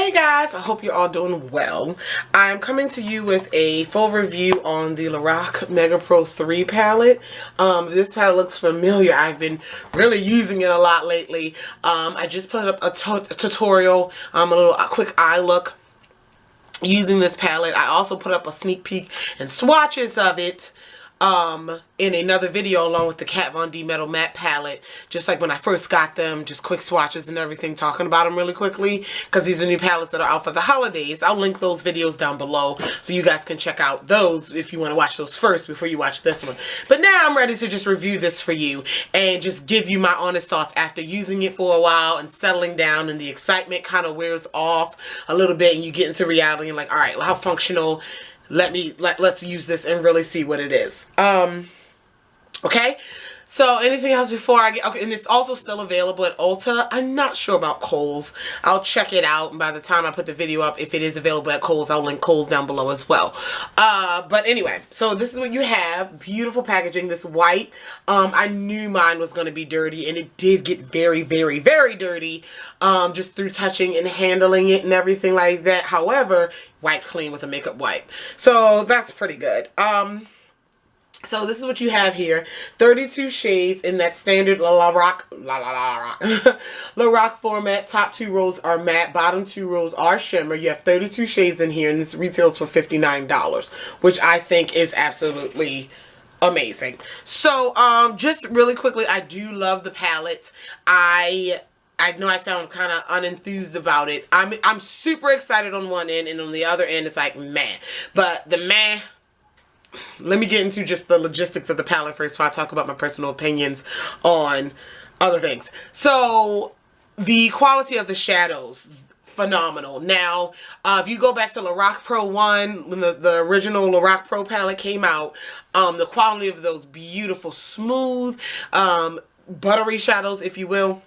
Hey guys, I hope you're all doing well. I'm coming to you with a full review on the Lorac Mega Pro 3 palette. This palette looks familiar. I've been really using it a lot lately. I just put up a tutorial, a quick eye look using this palette. I also put up a sneak peek and swatches of it in another video along with the Kat Von D Metal Matte palette, just like when I first got them, just quick swatches and everything, talking about them really quickly because these are new palettes that are out for the holidays. I'll link those videos down below so you guys can check out those if you want to watch those first before you watch this one. But now I'm ready to just review this for you and just give you my honest thoughts after using it for a while and settling down, and the excitement kind of wears off a little bit and you get into reality and like, all right, how functional. Let's use this and really see what it is. Okay, so anything else before I get, okay, and it's also still available at Ulta. I'm not sure about Kohl's. I'll check it out, and by the time I put the video up, if it is available at Kohl's, I'll link Kohl's down below as well. But anyway, so this is what you have. Beautiful packaging, this white. I knew mine was going to be dirty, and it did get very, very, very dirty, just through touching and handling it and everything like that. However, wiped clean with a makeup wipe. So that's pretty good. So this is what you have here. 32 shades in that standard Lorac format. Top 2 rows are matte. Bottom 2 rows are shimmer. You have 32 shades in here, and this retails for $59, which I think is absolutely amazing. So just really quickly, I do love the palette. I know I sound kind of unenthused about it. I'm super excited on one end, and on the other end it's like meh. But the meh, let me get into just the logistics of the palette first before I talk about my personal opinions on other things. So the quality of the shadows, phenomenal. Now, if you go back to Lorac Pro 1, when the original Lorac Pro palette came out, the quality of those beautiful, smooth, buttery shadows, if you will.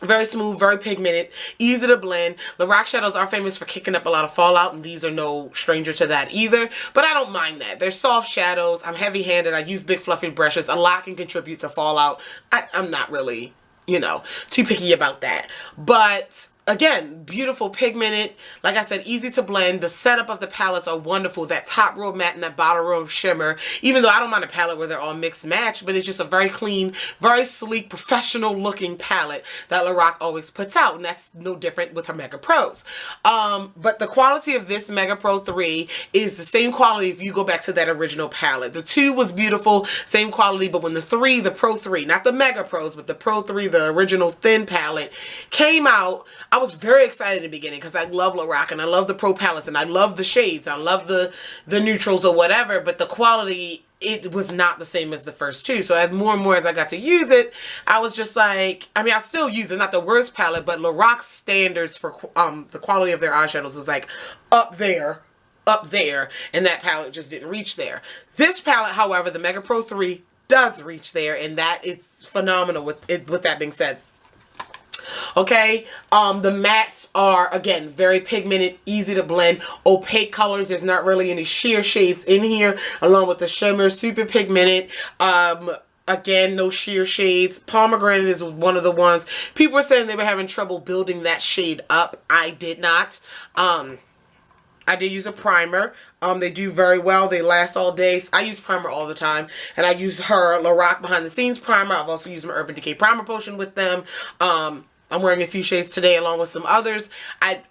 Very smooth, very pigmented, easy to blend. Lorac shadows are famous for kicking up a lot of fallout, and these are no stranger to that either. But I don't mind that. They're soft shadows. I'm heavy-handed. I use big fluffy brushes. A lot can contribute to fallout. I'm not really, you know, too picky about that. But again, beautiful pigmented, like I said, easy to blend. The setup of the palettes are wonderful. That top row matte and that bottom row shimmer, even though I don't mind a palette where they're all mixed match, but it's just a very clean, very sleek, professional looking palette that Lorac always puts out, and that's no different with her Mega Pros. But the quality of this Mega Pro 3 is the same quality if you go back to that original palette. The 2 was beautiful, same quality, but when the Pro 3, not the Mega Pros, but the Pro 3, the original thin palette, came out, I was very excited in the beginning because I love Lorac and I love the Pro palettes and I love the shades. I love the neutrals or whatever, but the quality, it was not the same as the first 2. So as more and more as I got to use it, I was just like, I mean, I still use it. Not the worst palette, but Lorac's standards for the quality of their eyeshadows is like up there, and that palette just didn't reach there. This palette, however, the Mega Pro 3 does reach there, and that is phenomenal with that being said. Okay, the mattes are, again, very pigmented, easy to blend, opaque colors. There's not really any sheer shades in here, along with the shimmer, super pigmented. Again, no sheer shades. Pomegranate is one of the ones. People were saying they were having trouble building that shade up. I did not. I did use a primer. They do very well. They last all day. I use primer all the time. And I use her Lorac Behind the Scenes primer. I've also used my Urban Decay Primer Potion with them. I'm wearing a few shades today along with some others. I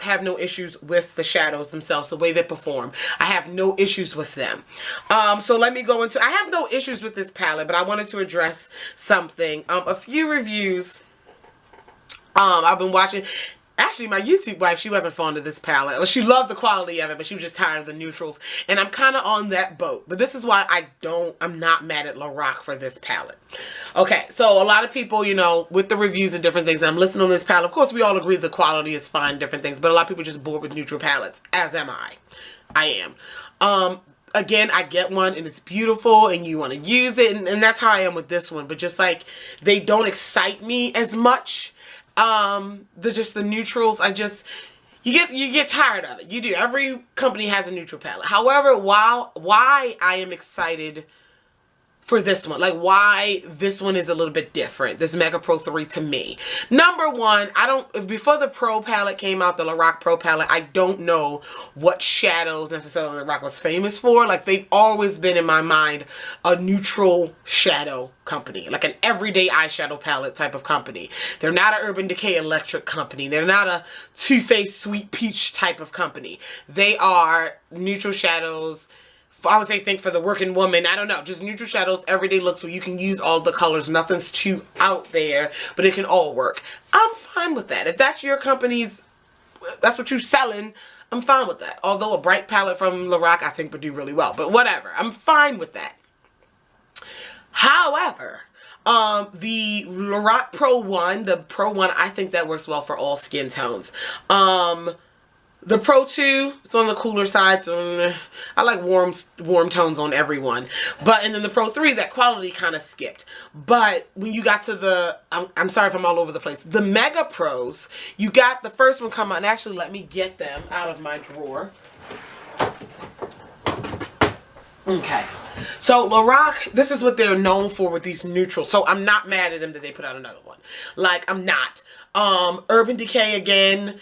have no issues with the shadows themselves, the way they perform. I have no issues with them. So let me go into, I have no issues with this palette, but I wanted to address something. A few reviews I've been watching. Actually, my YouTube wife, she wasn't fond of this palette. She loved the quality of it, but she was just tired of the neutrals. And I'm kind of on that boat. But this is why I'm not mad at Lorac for this palette. Okay, so a lot of people, you know, with the reviews and different things, I'm listening on this palette. Of course, we all agree the quality is fine, different things. But a lot of people are just bored with neutral palettes, as am I. I am. Again, I get one and it's beautiful and you want to use it. And that's how I am with this one. But just like, they don't excite me as much. The neutrals, you get tired of it. You do. Every company has a neutral palette. However, why I am excited for this one, like why this one is a little bit different, this Mega Pro 3 to me. Number one, before the Pro palette came out, the Lorac Pro palette, I don't know what shadows necessarily Lorac was famous for. Like, they've always been in my mind a neutral shadow company, like an everyday eyeshadow palette type of company. They're not an Urban Decay electric company. They're not a Too Faced Sweet Peach type of company. They are neutral shadows. I would say think for the working woman. I don't know. Just neutral shadows, everyday looks where you can use all the colors. Nothing's too out there, but it can all work. I'm fine with that. If that's your company's, that's what you're selling, I'm fine with that. Although a bright palette from Lorac I think would do really well. But whatever. I'm fine with that. However, the Lorac Pro 1, the Pro 1, I think that works well for all skin tones. The Pro 2, it's on the cooler side, so I like warm tones on everyone. And then the Pro 3, that quality kind of skipped. But when you got to the, I'm sorry if I'm all over the place, the Mega Pros, you got the first one come out, and actually let me get them out of my drawer. Okay. So Lorac, this is what they're known for with these neutrals. So I'm not mad at them that they put out another one. Like, I'm not. Urban Decay again.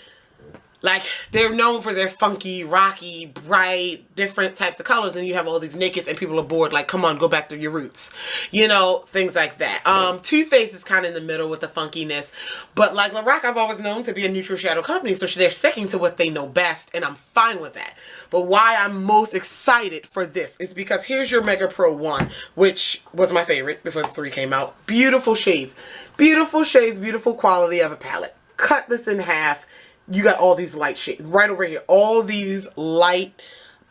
Like, they're known for their funky, rocky, bright, different types of colors, and you have all these nakeds and people are bored, like, come on, go back to your roots. You know, things like that. Too Faced is kind of in the middle with the funkiness, but like Lorac, I've always known to be a neutral shadow company, so they're sticking to what they know best, and I'm fine with that. But why I'm most excited for this is because here's your Mega Pro 1, which was my favorite before the 3 came out. Beautiful shades, beautiful quality of a palette. Cut this in half. You got all these light shades right over here. All these light,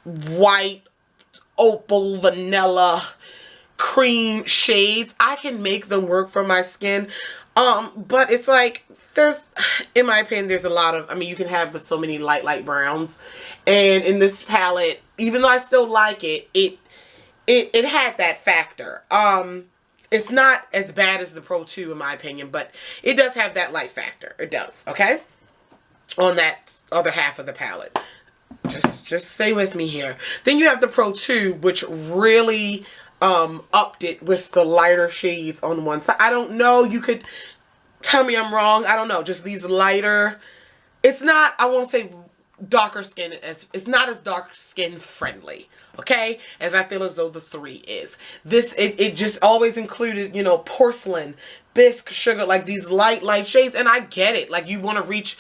white, opal, vanilla, cream shades. I can make them work for my skin. But it's like, in my opinion, there's a lot of, you can have so many light browns. And in this palette, even though I still like it, it had that factor. It's not as bad as the Pro 2 in my opinion, but it does have that light factor. It does, okay? On that other half of the palette. Just stay with me here. Then you have the Pro 2, which really upped it with the lighter shades on one side. I don't know. You could tell me I'm wrong. I don't know. Just these lighter. It's not, I won't say darker skin. It's not as dark skin friendly. Okay? As I feel as though the 3 is. It just always included, you know, porcelain, bisque, sugar, like these light shades. And I get it. Like, you want to reach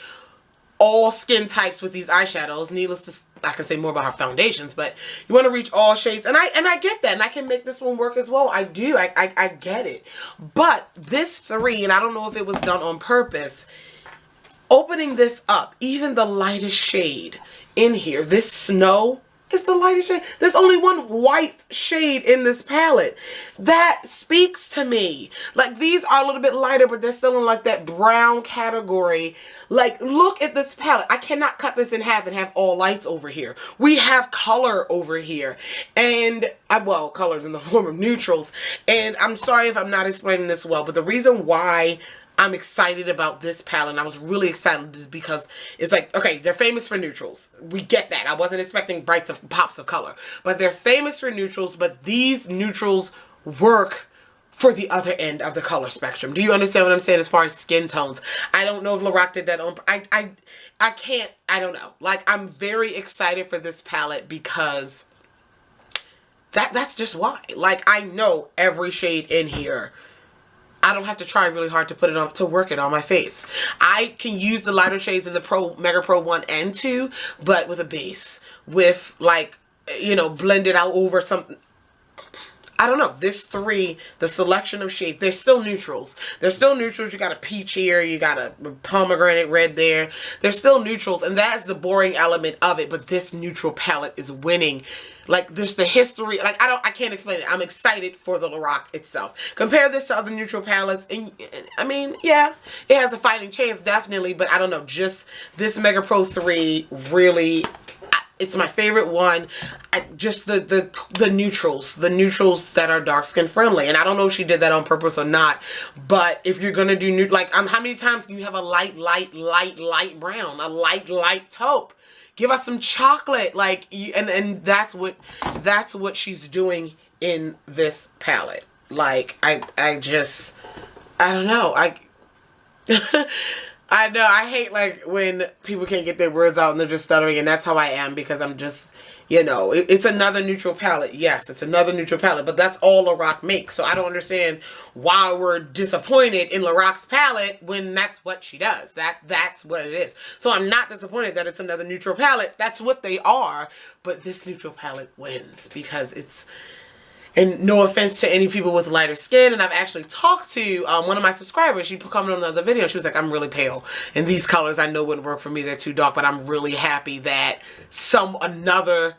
all skin types with these eyeshadows. Needless to, I can say more about her foundations, but you want to reach all shades, and I get that, and I can make this one work as well. I do. I get it. But this 3, and I don't know if it was done on purpose, opening this up, even the lightest shade in here, this snow is the lightest shade. There's only one white shade in this palette. That speaks to me. Like, these are a little bit lighter, but they're still in like that brown category. Like, look at this palette. I cannot cut this in half and have all lights over here. We have color over here. And, well, colors in the form of neutrals. And I'm sorry if I'm not explaining this well, but the reason why I'm excited about this palette, and I was really excited, is because it's like, okay, they're famous for neutrals. We get that. I wasn't expecting brights of pops of color. But they're famous for neutrals, but these neutrals work for the other end of the color spectrum. Do you understand what I'm saying as far as skin tones? I don't know if Lorac did that on, I can't, I don't know. Like, I'm very excited for this palette because that's just why. Like, I know every shade in here. I don't have to try really hard to put it on, to work it on my face. I can use the lighter shades in the Mega Pro 1 and 2, but with a base. With, like, you know, blended out over something. I don't know. This 3, the selection of shades, they're still neutrals. They're still neutrals. You got a peach here. You got a pomegranate red there. They're still neutrals, and that's the boring element of it. But this neutral palette is winning. Like, there's the history. Like, I can't explain it. I'm excited for the Lorac itself. Compare this to other neutral palettes, and I mean, yeah, it has a fighting chance, definitely. But I don't know. Just this Mega Pro 3 really, it's my favorite one. Just the neutrals that are dark skin friendly. And I don't know if she did that on purpose or not. But if you're gonna do like, how many times can you have a light brown, a light taupe? Give us some chocolate, like, and that's what she's doing in this palette. Like, I don't know. I know, I hate like when people can't get their words out and they're just stuttering, and that's how I am, because I'm just, you know, it's another neutral palette. Yes, it's another neutral palette, but that's all Lorac makes. So I don't understand why we're disappointed in Lorac's palette when that's what she does. That's what it is. So I'm not disappointed that it's another neutral palette. That's what they are. But this neutral palette wins because it's, and no offense to any people with lighter skin, and I've actually talked to one of my subscribers. She commented on another video. She was like, I'm really pale, and these colors I know wouldn't work for me. They're too dark, but I'm really happy that another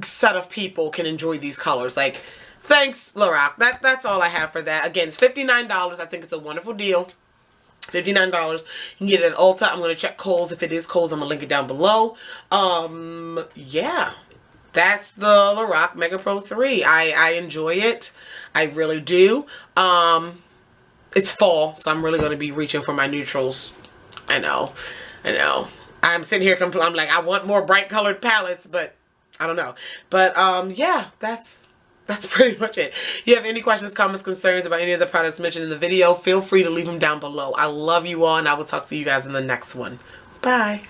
set of people can enjoy these colors. Like, thanks, Lorac. That's all I have for that. Again, it's $59. I think it's a wonderful deal. $59. You can get it at Ulta. I'm going to check Kohl's. If it is Kohl's, I'm going to link it down below. Yeah. That's the Lorac Mega Pro 3. I enjoy it. I really do. It's fall, so I'm really going to be reaching for my neutrals. I know. I'm sitting here I'm like, I want more bright colored palettes, but I don't know. But yeah, that's pretty much it. If you have any questions, comments, concerns about any of the products mentioned in the video, feel free to leave them down below. I love you all, and I will talk to you guys in the next one. Bye.